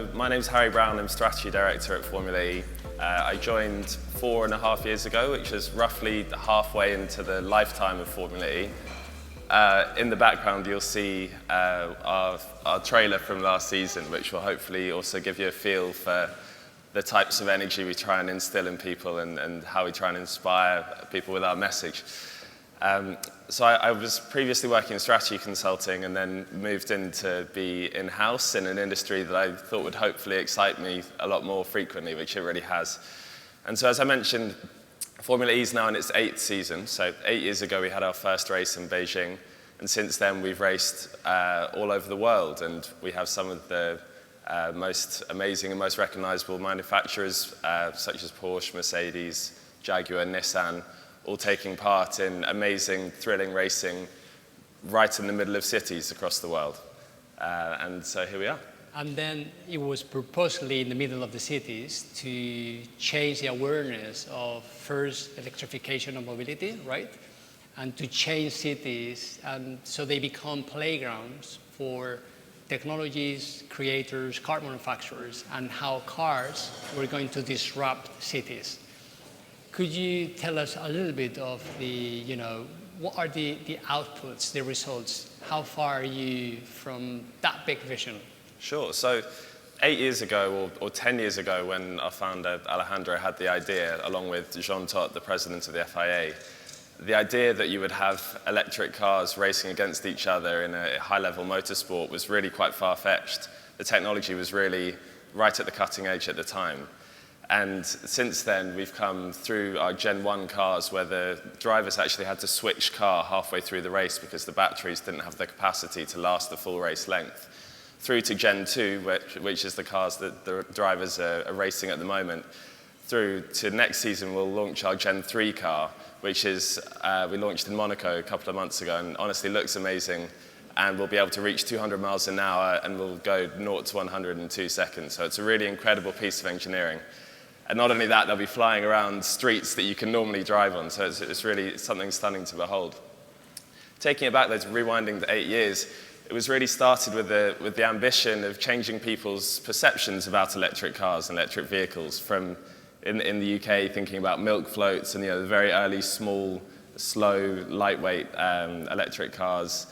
So my name's Harry Browne, I'm Strategy Director at Formula E. I joined 4.5 years ago, which is roughly halfway into the lifetime of Formula E. In the background you'll see our trailer from last season, which will hopefully also give you a feel for the types of energy we try and instill in people and how we try and inspire people with our message. So I was previously working in strategy consulting and then moved in to be in-house in an industry that I thought would hopefully excite me a lot more frequently, which it really has. And so as I mentioned, Formula E is now in its 8th season. So 8 years ago we had our first race in Beijing, and since then we've raced all over the world, and we have some of the most amazing and most recognizable manufacturers such as Porsche, Mercedes, Jaguar, Nissan, all taking part in amazing, thrilling racing right in the middle of cities across the world. And so here we are. And then it was purposely in the middle of the cities to change the awareness of first electrification of mobility, right? And to change cities, and so they become playgrounds for technologies, creators, car manufacturers, and how cars were going to disrupt cities. Could you tell us a little bit of what are the outputs, the results? How far are you from that big vision? Sure. So 8 years ago, or 10 years ago, when our founder, Alejandro, had the idea, along with Jean Todt, the president of the FIA, the idea that you would have electric cars racing against each other in a high-level motorsport was really quite far-fetched. The technology was really right at the cutting edge at the time. And since then, we've come through our Gen 1 cars where the drivers actually had to switch car halfway through the race because the batteries didn't have the capacity to last the full race length, through to Gen 2, which is the cars that the drivers are racing at the moment, through to next season we'll launch our Gen 3 car, which is, we launched in Monaco a couple of months ago, and honestly looks amazing. And we'll be able to reach 200 miles an hour and we'll go 0 to 100 in 2 seconds. So it's a really incredible piece of engineering. And not only that, they'll be flying around streets that you can normally drive on, so it's really something stunning to behold. Taking it back, though, to rewinding the 8 years, it was really started with the ambition of changing people's perceptions about electric cars and electric vehicles, from in the UK thinking about milk floats and the very early, small, slow, lightweight electric cars.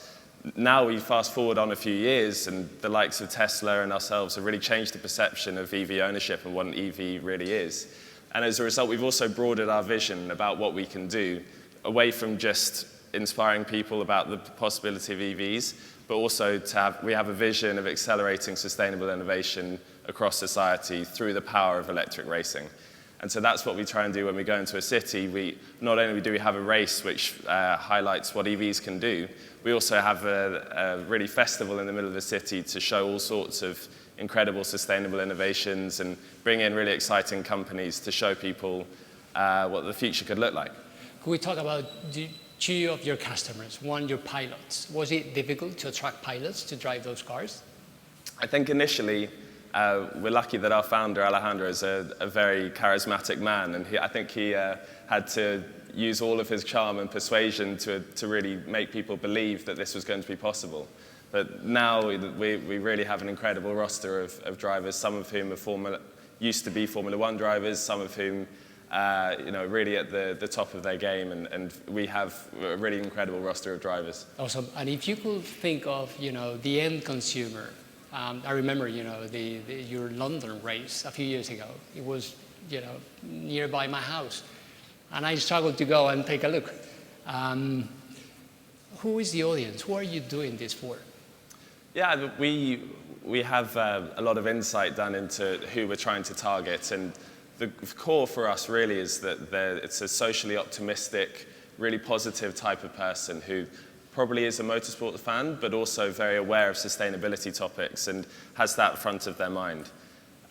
Now we fast forward on a few years, and the likes of Tesla and ourselves have really changed the perception of EV ownership and what an EV really is. And as a result, we've also broadened our vision about what we can do, away from just inspiring people about the possibility of EVs, but also we have a vision of accelerating sustainable innovation across society through the power of electric racing. And so that's what we try and do when we go into a city. Not only do we have a race which highlights what EVs can do, we also have a really festival in the middle of the city to show all sorts of incredible sustainable innovations and bring in really exciting companies to show people what the future could look like. Could we talk about two of your customers? One, your pilots. Was it difficult to attract pilots to drive those cars? I think initially, we're lucky that our founder, Alejandro, is a very charismatic man, and I think he had to use all of his charm and persuasion to really make people believe that this was going to be possible. But now we really have an incredible roster of drivers, some of whom used to be Formula 1 drivers, some of whom really at the top of their game, and we have a really incredible roster of drivers. Awesome. And if you could think of the end consumer, I remember your London race a few years ago. It was nearby my house, and I struggled to go and take a look. Who is the audience? Who are you doing this for? Yeah, we have a lot of insight done into who we're trying to target, and the core for us really is that it's a socially optimistic, really positive type of person who probably is a motorsport fan, but also very aware of sustainability topics and has that front of their mind.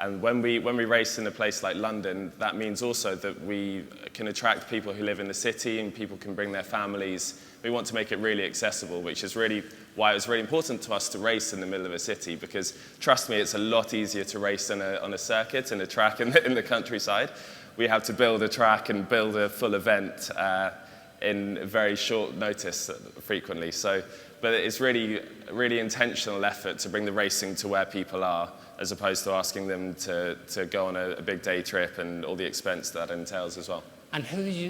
And when we race in a place like London, that means also that we can attract people who live in the city and people can bring their families. We want to make it really accessible, which is really why it was really important to us to race in the middle of a city, because trust me, it's a lot easier to race on a circuit and a track in the countryside. We have to build a track and build a full event in very short notice frequently. So, but it's really intentional effort to bring the racing to where people are, as opposed to asking them to go on a big day trip and all the expense that entails as well. And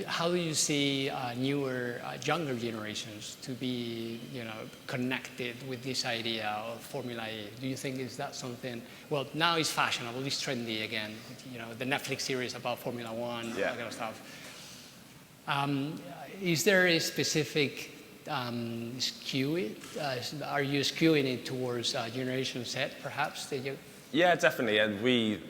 how do you see newer, younger generations to be, connected with this idea of Formula E? Do you think is that something? Well, now it's fashionable, it's trendy again. The Netflix series about Formula One, all that kind of stuff. Is there a specific skew? Are you skewing it towards Generation Z, perhaps? Yeah, definitely. And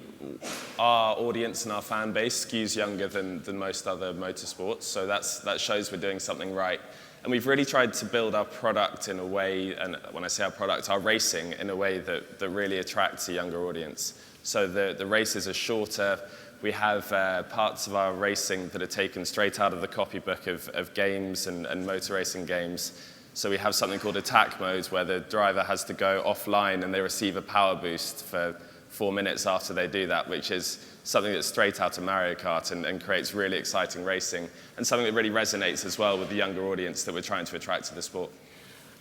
our audience and our fan base skews younger than most other motorsports, so that shows we're doing something right. And we've really tried to build our product in a way, and when I say our product, our racing, in a way that really attracts a younger audience. So the races are shorter. We have parts of our racing that are taken straight out of the copybook of games and motor racing games. So we have something called attack mode, where the driver has to go offline and they receive a power boost for 4 minutes after they do that, which is something that's straight out of Mario Kart and creates really exciting racing, and something that really resonates as well with the younger audience that we're trying to attract to the sport.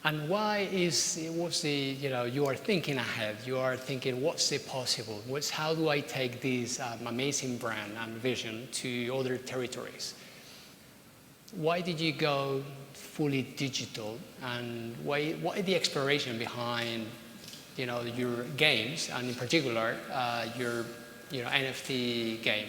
And you are thinking ahead, you are thinking what's the possible, how do I take this amazing brand and vision to other territories? Why did you go fully digital, and what is the exploration behind your games, and in particular your NFT game?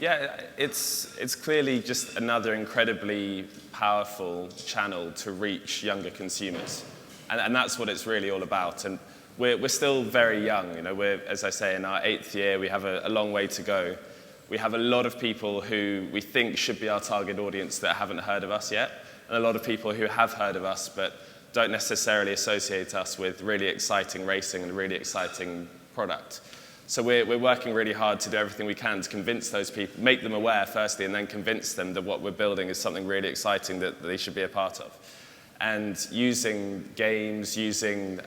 Yeah, it's clearly just another incredibly powerful channel to reach younger consumers, and that's what it's really all about. And we're still very young. We're, as I say, in our 8th year. We have a long way to go. We have a lot of people who we think should be our target audience that haven't heard of us yet, and a lot of people who have heard of us but don't necessarily associate us with really exciting racing and really exciting product. So we're working really hard to do everything we can to convince those people, make them aware firstly, and then convince them that what we're building is something really exciting that they should be a part of. And using games, using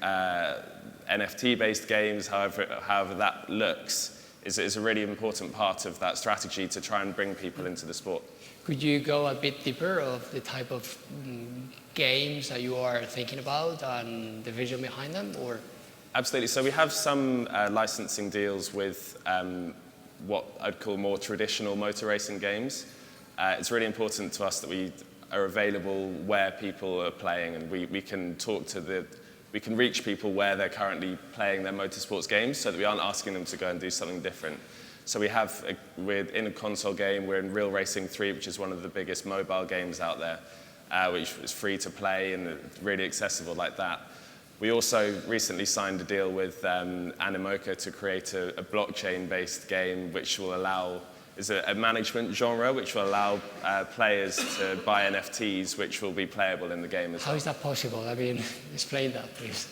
NFT-based games, however that looks, is a really important part of that strategy to try and bring people into the sport. Could you go a bit deeper of the type of games that you are thinking about and the vision behind them, or? Absolutely. So we have some licensing deals with what I'd call more traditional motor racing games. It's really important to us that we are available where people are playing, and we can we can reach people where they're currently playing their motorsports games, so that we aren't asking them to go and do something different. So we're in a console game. We're in Real Racing 3, which is one of the biggest mobile games out there, which is free to play and really accessible like that. We also recently signed a deal with Animoca to create a blockchain-based game, which will allow, is a management genre, which will allow players to buy NFTs, which will be playable in the game as well. How is that possible? I mean, explain that, please.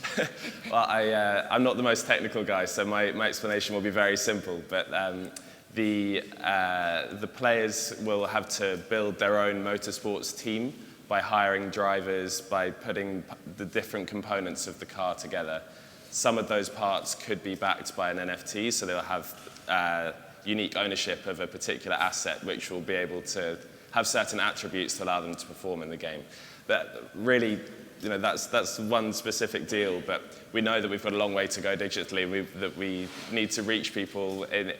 Well, I'm not the most technical guy, so my explanation will be very simple. But the players will have to build their own motorsports team by hiring drivers, by putting the different components of the car together. Some of those parts could be backed by an NFT, so they'll have unique ownership of a particular asset, which will be able to have certain attributes to allow them to perform in the game. But really, that's one specific deal, but we know that we've got a long way to go digitally, that we need to reach people in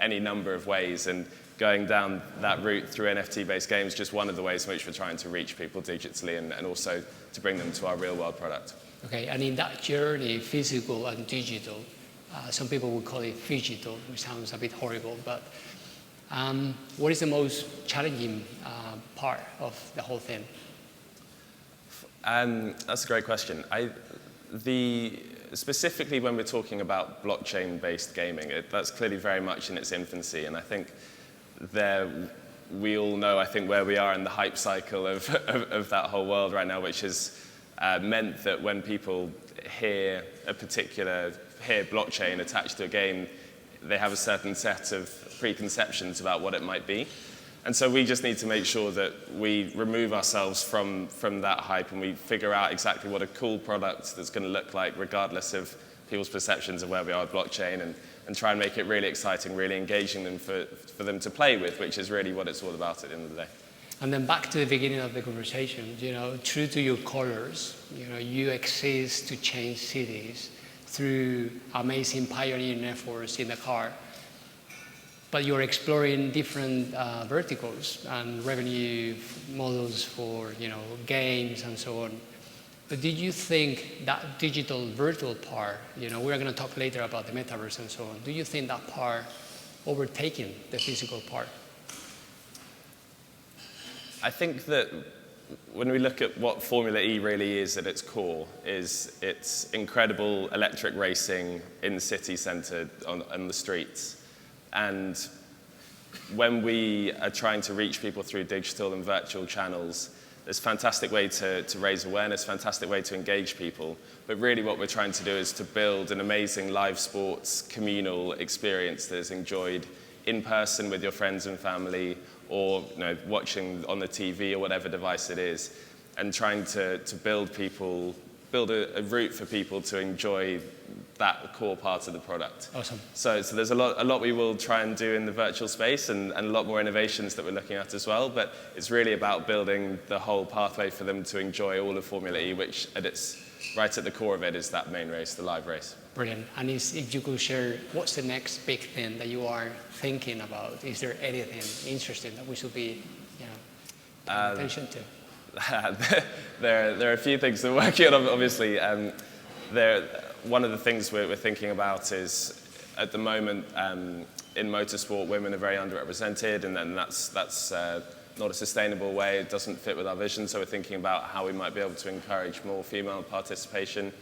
any number of ways, and going down that route through NFT-based games is just one of the ways in which we're trying to reach people digitally and also to bring them to our real-world product. Okay, and in that journey, physical and digital, some people would call it phygital, which sounds a bit horrible, but what is the most challenging part of the whole thing? That's a great question. Specifically when we're talking about blockchain-based gaming, that's clearly very much in its infancy, and I think we all know, where we are in the hype cycle of that whole world right now, which has meant that when people hear blockchain attached to a game, they have a certain set of preconceptions about what it might be. And so we just need to make sure that we remove ourselves from that hype, and we figure out exactly what a cool product that's going to look like, regardless of people's perceptions of where we are with blockchain, and try and make it really exciting, really engaging them for them to play with, which is really what it's all about at the end of the day. And then back to the beginning of the conversation, true to your colors, you exist to change cities through amazing pioneering efforts in the car. But you're exploring different verticals and revenue models for, games and so on. But did you think that digital virtual part, we're going to talk later about the metaverse and so on, do you think that part overtaking the physical part? I think that when we look at what Formula E really is at its core, is it's incredible electric racing in the city centre on the streets. And when we are trying to reach people through digital and virtual channels, there's a fantastic way to raise awareness, fantastic way to engage people. But really what we're trying to do is to build an amazing live sports communal experience that is enjoyed in person with your friends and family, or watching on the TV or whatever device it is, and trying to build a route for people to enjoy that core part of the product. Awesome. So there's a lot we will try and do in the virtual space, and a lot more innovations that we're looking at as well, but it's really about building the whole pathway for them to enjoy all of Formula E, which right at the core of it is that main race, the live race. Brilliant. And if you could share, what's the next big thing that you are thinking about? Is there anything interesting that we should be paying attention to? There are a few things that we're working on, obviously. One of the things we're thinking about is, at the moment, in motorsport, women are very underrepresented, and then that's not a sustainable way. It doesn't fit with our vision, so we're thinking about how we might be able to encourage more female participation.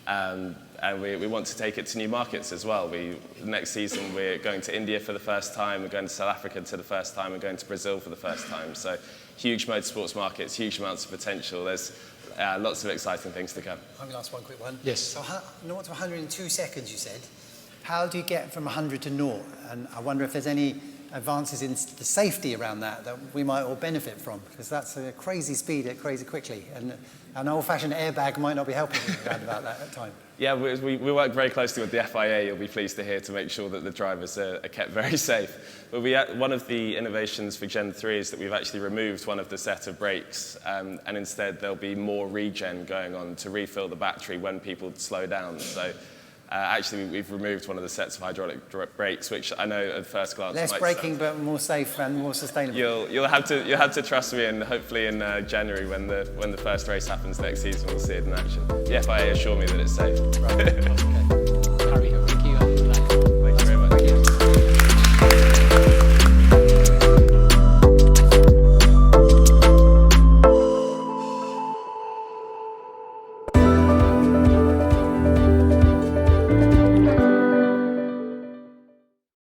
And we want to take it to new markets as well. Next season, we're going to India for the first time, we're going to South Africa for the first time, we're going to Brazil for the first time. So huge motorsports markets, huge amounts of potential. There's lots of exciting things to come. I'm going to ask one quick one. Yes. So 0 to 100 in 2 seconds, you said. How do you get from 100 to 0? And I wonder if there's any advances in the safety around that we might all benefit from, because that's a crazy speed at crazy quickly, and an old-fashioned airbag might not be helping around about that time. Yeah, we work very closely with the FIA, you'll be pleased to hear, to make sure that the drivers are kept very safe. But one of the innovations for Gen 3 is that we've actually removed one of the set of brakes, and instead there'll be more regen going on to refill the battery when people slow down. So actually we've removed one of the sets of hydraulic brakes, which I know at first glance less braking, but more safe and more sustainable. You'll have to trust me, and hopefully in January when the first race happens next season, we'll see it in action. The FIA assure me that it's safe. Right. Okay.